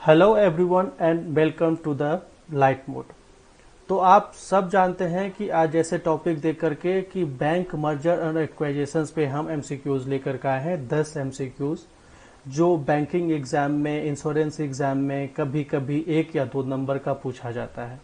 Hello everyone and welcome to the light mode. तो आप सब जानते हैं कि आज जैसे टॉपिक देख करके कि बैंक मर्जर एंड एक्वाजिशंस पे हम एमसीक्यूज लेकर के आए हैं 10 एमसीक्यूज जो बैंकिंग एग्जाम में, इंश्योरेंस एग्जाम में कभी कभी 1 या 2 नंबर का पूछा जाता है।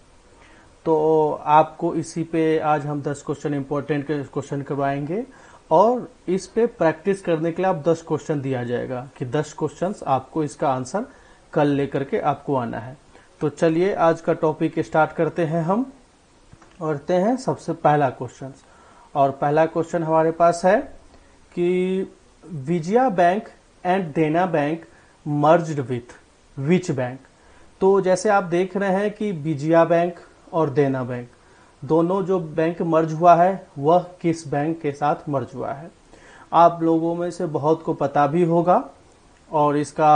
तो आपको इसी पे आज हम 10 क्वेश्चन इंपॉर्टेंट क्वेश्चन करवाएंगे और इस पे प्रैक्टिस करने के लिए आप 10 क्वेश्चन दिया जाएगा कि 10 क्वेश्चंस आपको इसका आंसर कल लेकर के आपको आना है। तो चलिए आज का टॉपिक स्टार्ट करते हैं हम और करते हैं सबसे पहला क्वेश्चन। और पहला क्वेश्चन हमारे पास है कि विजया बैंक एंड देना bank merged with which bank. तो जैसे आप देख रहे हैं कि विजया बैंक और देना बैंक दोनों जो बैंक मर्ज हुआ है वह किस बैंक के साथ मर्ज हुआ है। आप लोगों में से बहुत को पता भी होगा और इसका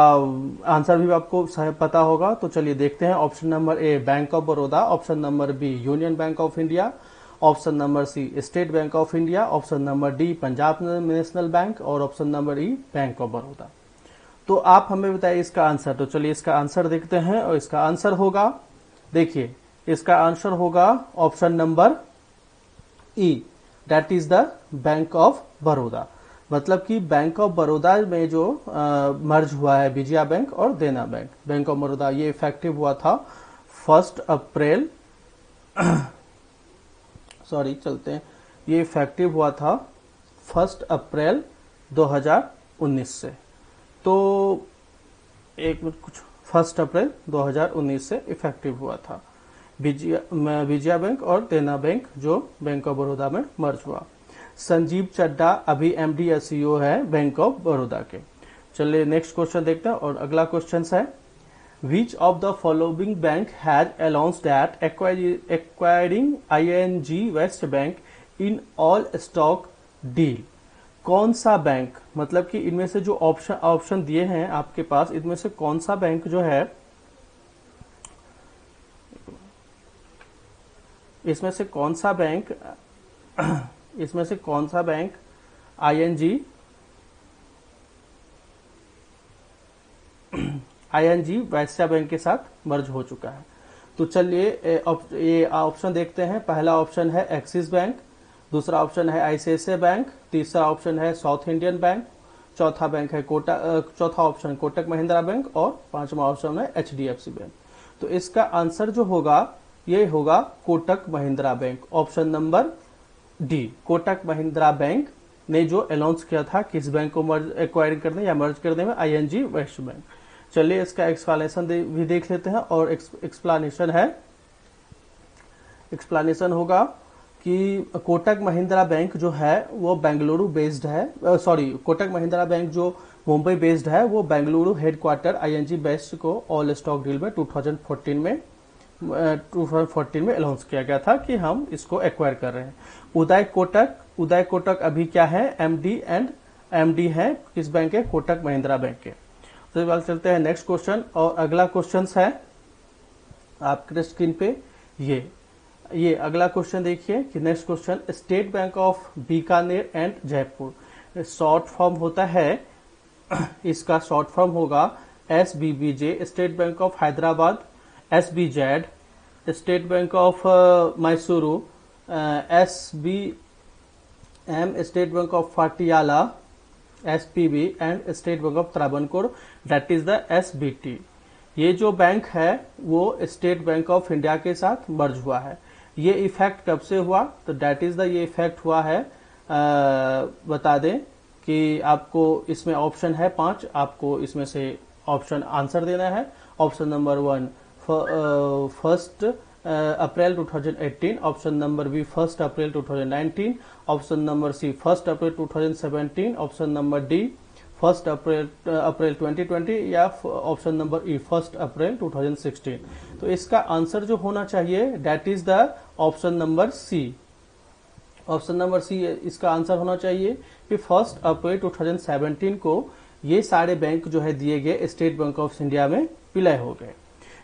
आंसर भी आपको पता होगा। तो चलिए देखते हैं। Option number A Bank of Baroda, option number B Union Bank of India, option number C State Bank of India, option number D Punjab National Bank और option number E Bank of Baroda. तो आप हमें बताइए इसका आंसर। तो चलिए इसका आंसर देखते हैं और इसका आंसर होगा, देखिए इसका आंसर होगा option number E, that is the Bank of Baroda. मतलब कि बैंक ऑफ बड़ौदा में जो मर्ज हुआ है विजया बैंक और देना बैंक, बैंक ऑफ बड़ौदा, ये इफेक्टिव हुआ था 1 अप्रैल सॉरी चलते हैं, ये इफेक्टिव हुआ था 1 अप्रैल 2019 से। तो एक मिनट, कुछ 1 अप्रैल 2019 से इफेक्टिव हुआ था विजया बैंक और देना बैंक जो बैंक ऑफ बड़ौदा में मर्ज हुआ। संजीव चड्डा अभी एमडी एसईओ है बैंक ऑफ बड़ौदा के। चलिए नेक्स्ट क्वेश्चन देखते हैं और अगला क्वेश्चन है which of the following bank has announced that acquiring ING Vysya bank in all stock deal. कौन सा बैंक, मतलब कि इनमें से जो ऑप्शन दिए हैं आपके पास, इनमें से कौन सा बैंक जो है, इसमें से कौन सा बैंक इसमें से कौन सा बैंक आईएनजी वैश्या बैंक के साथ मर्ज हो चुका है। तो चलिए ये ऑप्शन देखते हैं। पहला ऑप्शन है एक्सिस बैंक, दूसरा ऑप्शन है आईसीआईसीआई बैंक, तीसरा ऑप्शन है साउथ इंडियन बैंक, चौथा ऑप्शन कोटक महिंद्रा बैंक और पांचवा ऑप्शन है एचडीएफसी बैंक। तो इसका आंसर जो होगा ये होगा Kotak Mahindra bank, option number D. Kotak Mahindra bank ने जो अनाउंस किया था किस बैंक को एक्वायरिंग करने या मर्ज करने में, आईएनजी वेस्ट बैंक। चलिए इसका एक्सप्लेनेशन भी देख लेते हैं और एक्सप्लेनेशन होगा कि कोटक महिंद्रा बैंक जो है वो बेंगलुरु बेस्ड है, कोटक महिंद्रा बैंक जो मुंबई बेस्ड है वो बेंगलुरु हेडक्वार्टर आईएनजी वेस्ट को ऑल स्टॉक डील में 2014 में अनाउंस किया गया था कि हम इसको एक्वायर कर रहे हैं। उदय कोटक अभी क्या है, एमडी है किस बैंक के, कोटक महिंद्रा बैंक के। तो बात चलते हैं नेक्स्ट क्वेश्चन और अगला क्वेश्चन है आपके स्क्रीन पे ये अगला क्वेश्चन देखिए कि next question State Bank of Bikaner and Jaipur short form होता है, इसका शॉर्ट फॉर्म होगा SBBJ, State Bank of Hyderabad SBZ, State Bank of Mysuru SBM, State Bank of Patiala SPB and State Bank of Travancore that is the SBT। ये जो bank है वो state Bank of India के साथ मर्ज हुआ है। ये इफेक्ट कब से हुआ, तो दैट इज द ये इफेक्ट हुआ है बता दें कि आपको इसमें ऑप्शन है 5, आपको इसमें से ऑप्शन आंसर देना है। Option number 1 1 April 2018, option number B 1 अप्रैल 2019, option number C 1 April 2017, option number D 1 April 2020 या ऑप्शन नंबर ई 1 अप्रैल 2016। तो इसका आंसर जो होना चाहिए that is the option number C. Option number C इसका आंसर होना चाहिए कि 1 अप्रैल 2017 को ये सारे बैंक जो है दिए गए स्टेट बैंक ऑफ इंडिया में विलय हो गए।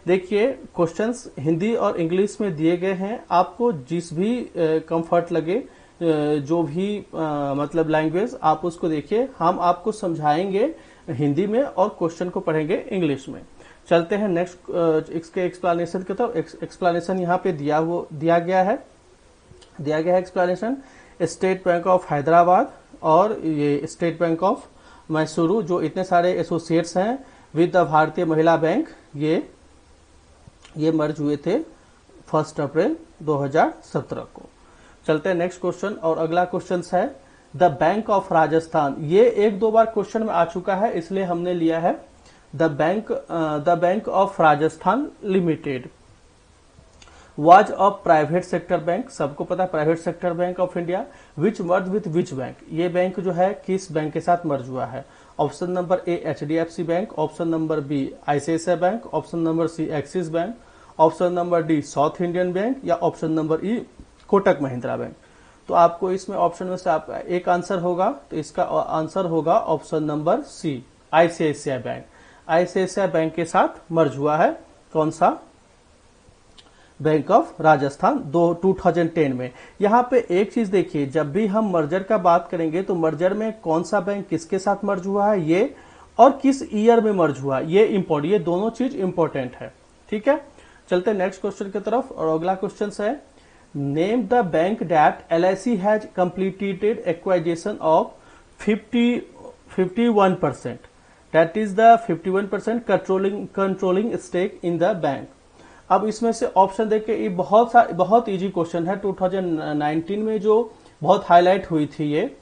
देखिए क्वेश्चंस हिंदी और इंग्लिश में दिए गए हैं, आपको जिस भी कंफर्ट लगे जो भी मतलब लैंग्वेज आप उसको देखिए। हम आपको समझाएंगे हिंदी में और क्वेश्चन को पढ़ेंगे इंग्लिश में। चलते हैं नेक्स्ट इसके एक्सप्लेनेशन की तरफ। एक्सप्लेनेशन यहाँ पे दिया गया है explanation. State Bank of Hyderabad और ये स्टेट बैंक ऑफ मैसूरू, जो इतने सारे एसोसिएट्स हैं विद द भारतीय महिला बैंक, ये मर्ज हुए थे 1 अप्रैल 2017 को। चलते हैं नेक्स्ट क्वेश्चन, और अगला क्वेश्चन है द बैंक ऑफ राजस्थान। ये 1-2 बार क्वेश्चन में आ चुका है, इसलिए हमने लिया है the Bank of Rajasthan Limited was a private sector bank. सबको पता है private sector bank of India. Which merge with which bank, ये बैंक जो है किस बैंक के साथ मर्ज हुआ है? Option number A HDFC bank, option number B ICICI bank, option number C Axis Bank, option number D South Indian Bank, या option number E Kotak Mahindra Bank. तो आपको इसमें ऑप्शन में से आपका एक आंसर होगा, तो इसका आंसर होगा option number C ICICI bank. ICICI bank के साथ मर्ज हुआ है कौन सा? बैंक ऑफ राजस्थान 2010 में। यहाँ पे एक चीज देखिए, जब भी हम मर्जर का बात करेंगे तो मर्जर में कौन सा बैंक किसके साथ मर्ज हुआ है ये, और किस ईयर में मर्ज हुआ, ये दोनों चीज इंपॉर्टेंट है। ठीक है, चलते हैं नेक्स्ट क्वेश्चन की तरफ, और अगला क्वेश्चन है name the bank that LIC has completed acquisition of 51%, that is the 51% controlling stake in the bank. अब इसमें से ऑप्शन देखिए, ये बहुत इजी क्वेश्चन है, 2019 में जो बहुत हाईलाइट हुई थी ये।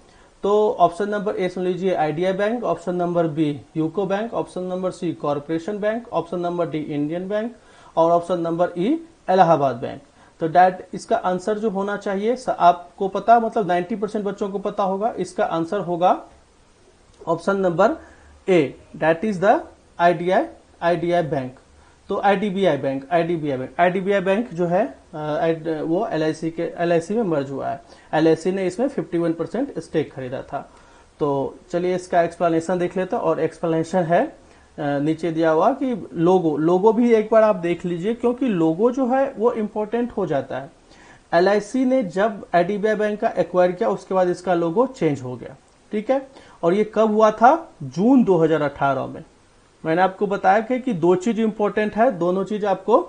तो ऑप्शन नंबर ए सुन लीजिए IDI bank, option number B UCO Bank, option number C Corporation Bank, option number D Indian Bank, और option number E Allahabad Bank. तो दैट इसका आंसर जो होना चाहिए, आपको पता, मतलब 90% बच्चों को पता होगा, इसका आंसर होगा option number A, that is the IDI bank. तो IDBI बैंक जो है वो LIC में मर्ज हुआ है। LIC ने इसमें 51% स्टेक खरीदा था। तो चलिए इसका एक्सप्लेनेशन देख लेते हैं, और एक्सप्लेनेशन है नीचे दिया हुआ कि लोगो भी एक बार आप देख लीजिए, क्योंकि लोगो जो है वो इम्पोर्टेंट हो जाता है। LIC ने जब IDBI बैंक का एक्वायर किया, उसके बाद इसका लोगो चेंज हो गया। ठीक है, और ये कब हुआ था? जून 2018 में। मैंने आपको बताया कि 2 चीज इंपॉर्टेंट है, दोनों चीज आपको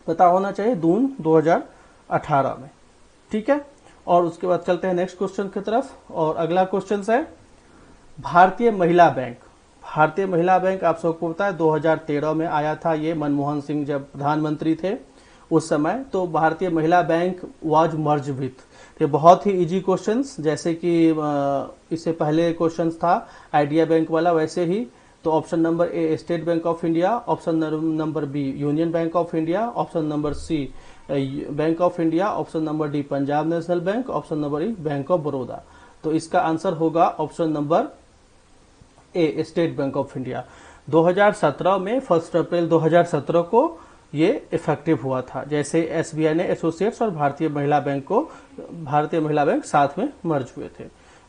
पता होना चाहिए जून 2018 में। ठीक है, और उसके बाद चलते हैं नेक्स्ट क्वेश्चन की तरफ, और अगला क्वेश्चन है भारतीय महिला बैंक। भारतीय महिला बैंक आप सबको पता है 2013 में आया था, ये मनमोहन सिंह जब प्रधानमंत्री थे उस समय। तो भारतीय महिला बैंक वाज मर्ज विथ, ये बहुत ही इजी क्वेश्चंस, जैसे कि इससे पहले क्वेश्चन था IDI बैंक वाला, वैसे ही। तो option number A State Bank of India, option number B Union Bank of India, option number C Bank of India, option number D Punjab National Bank, option number E Bank of Baroda. तो इसका answer होगा option number A State Bank of India. 2017 में 1 April 2017 को ये effective हुआ था, जैसे SBI ने एसोसिएट्स और भारतीय महिला बैंक साथ में मर्ज हुए थे।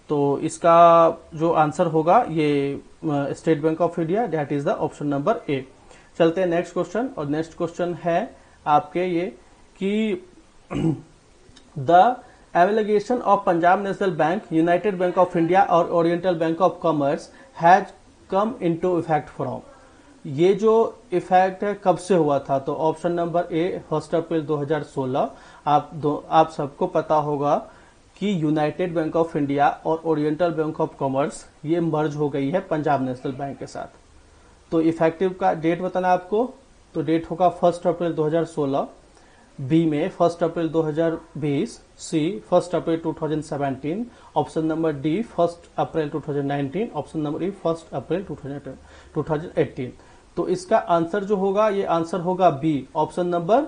तो इसका जो आंसर होगा ये State Bank of India, that is the option number A. चलते हैं नेक्स्ट क्वेश्चन, और नेक्स्ट क्वेश्चन है आपके ये कि the amalgamation of Punjab National Bank, United Bank of India और Oriental Bank of Commerce has come into effect from. ये जो इफेक्ट है कब से हुआ था? तो ऑप्शन नंबर ए 1 अप्रैल 2016। आप सबको पता होगा कि यूनाइटेड बैंक ऑफ इंडिया और ओरिएंटल बैंक ऑफ कॉमर्स ये मर्ज हो गई है पंजाब नेशनल बैंक के साथ। तो इफेक्टिव का डेट बताना आपको, तो डेट होगा 1 अप्रैल 2016, बी में 1 अप्रैल 2020, सी 1 अप्रैल 2017, ऑप्शन नंबर डी 1 अप्रैल 2019, ऑप्शन नंबर ई 1 अप्रैल 2018। तो इसका आंसर जो होगा, ये आंसर होगा B, option number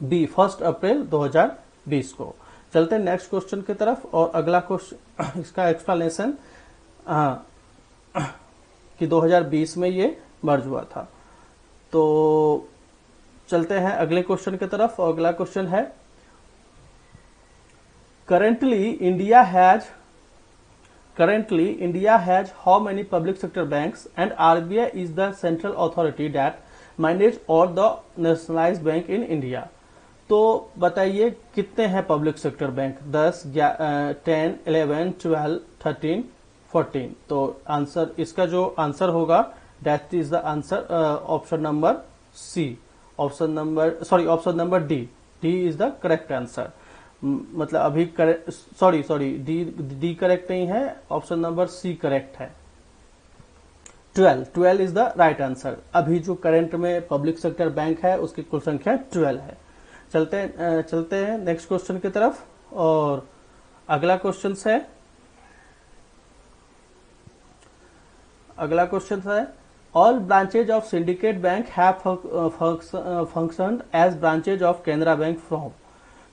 B 1 April 2020 को। चलते हैं नेक्स्ट क्वेश्चन की तरफ, और अगला क्वेश्चन इसका एक्सप्लेनेशन कि 2020 में ये मर्ज हुआ था। तो चलते हैं अगले क्वेश्चन की तरफ, और अगला क्वेश्चन है currently India has how many public sector banks and RBI is the central authority that manage all the nationalised bank in India. तो बताइए कितने हैं पब्लिक सेक्टर बैंक? 10, 10, 11, 12, 13, 14। तो आंसर, इसका जो आंसर होगा that is the answer option number C, option number D, D is the correct answer. मतलब अभी सॉरी डी करेक्ट नहीं है, ऑप्शन नंबर सी करेक्ट है। 12 इज द राइट आंसर। अभी जो करंट में पब्लिक सेक्टर बैंक है उसकी कुल संख्या 12 है। चलते हैं नेक्स्ट क्वेश्चन की तरफ। और अगला क्वेश्चन है all branches of Syndicate Bank have functioned as branches of Canara Bank from.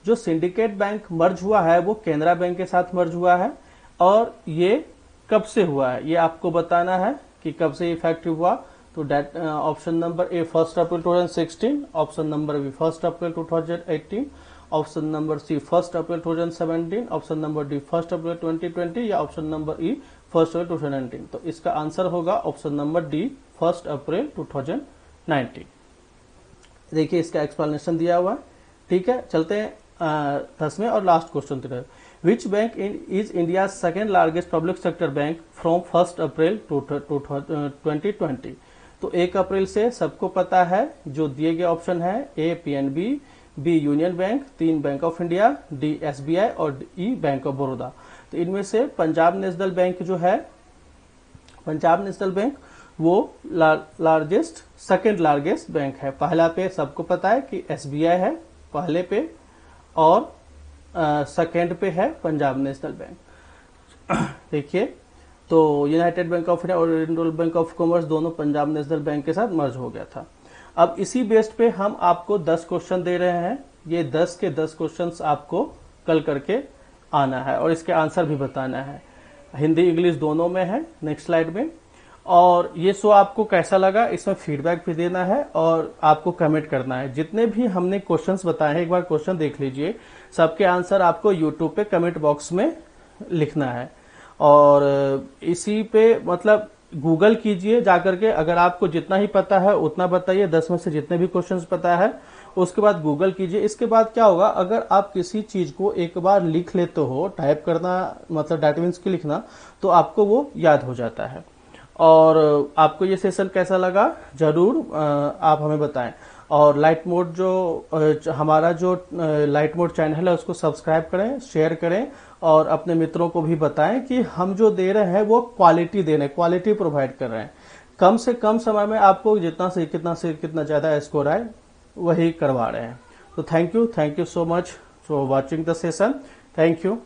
जो सिंडिकेट बैंक मर्ज हुआ है वो केनरा बैंक के साथ मर्ज हुआ है, और ये कब से हुआ है ये आपको बताना है कि कब से इफेक्टिव हुआ। तो date option number A 1 April 2016, option number B 1 April 2018, option number C 1 April 2017, option number D 1 April 2020 या ऑप्शन नंबर ई 1 अप्रैल 2019। तो इसका आंसर होगा ऑप्शन नंबर डी 1 अप्रैल 2019। देखिए इसका एक्सप्लेनेशन दिया हुआ है। ठीक है, चलते हैं 10वें और लास्ट क्वेश्चन की तरफ। Which bank is India second largest public sector bank from 1 April 2020। तो 1 अप्रैल से सबको पता है जो दिए गए ऑप्शन है, A PNB, B Union Bank, 3 bank of India, D SBI और ई बैंक ऑफ बड़ौदा। तो इनमें से पंजाब नेशनल बैंक जो है, पंजाब नेशनल बैंक वो लार्जेस्ट सेकेंड लार्जेस्ट बैंक है। पहला पे सबको पता है कि एसबीआई है पहले पे, और सेकेंड पे है पंजाब नेशनल बैंक। देखिए तो यूनाइटेड बैंक ऑफ इंडिया और ओरिएंटल बैंक ऑफ कॉमर्स दोनों पंजाब नेशनल बैंक के साथ मर्ज हो गया था। अब इसी बेस्ड पे हम आपको 10 क्वेश्चन दे रहे हैं। ये 10 के 10 क्वेश्चंस आपको कल करके आना है और इसके आंसर भी बताना है। हिंदी इंग्लिश दोनों में है नेक्स्ट स्लाइड में। और ये शो आपको कैसा लगा इसमें फीडबैक भी देना है और आपको कमेंट करना है। जितने भी हमने क्वेश्चंस बताए हैं एक बार क्वेश्चन देख लीजिए, सबके आंसर आपको यूट्यूब पे कमेंट बॉक्स में लिखना है। और इसी पे मतलब गूगल कीजिए जाकर के, अगर आपको जितना ही पता है उतना बताइए। 10 में से जितने भी क्वेश्चंस पता है उसके बाद गूगल कीजिए। इसके बाद क्या होगा, अगर आप किसी चीज को एक बार लिख लेते हो, टाइप करना मतलब दैट मीन्स की लिखना, तो आपको वो याद हो जाता है। और आपको ये सेशन कैसा लगा जरूर आप हमें बताएं। और लाइट मोड जो हमारा जो लाइट मोड चैनल है उसको सब्सक्राइब करें, शेयर करें और अपने मित्रों को भी बताएं कि हम जो दे रहे हैं वो क्वालिटी दे रहे हैं, क्वालिटी प्रोवाइड कर रहे हैं। कम से कम समय में आपको जितना से कितना ज्यादा स्कोर आए वही करवा रहे हैं। तो thank you so much for watching the session. Thank you.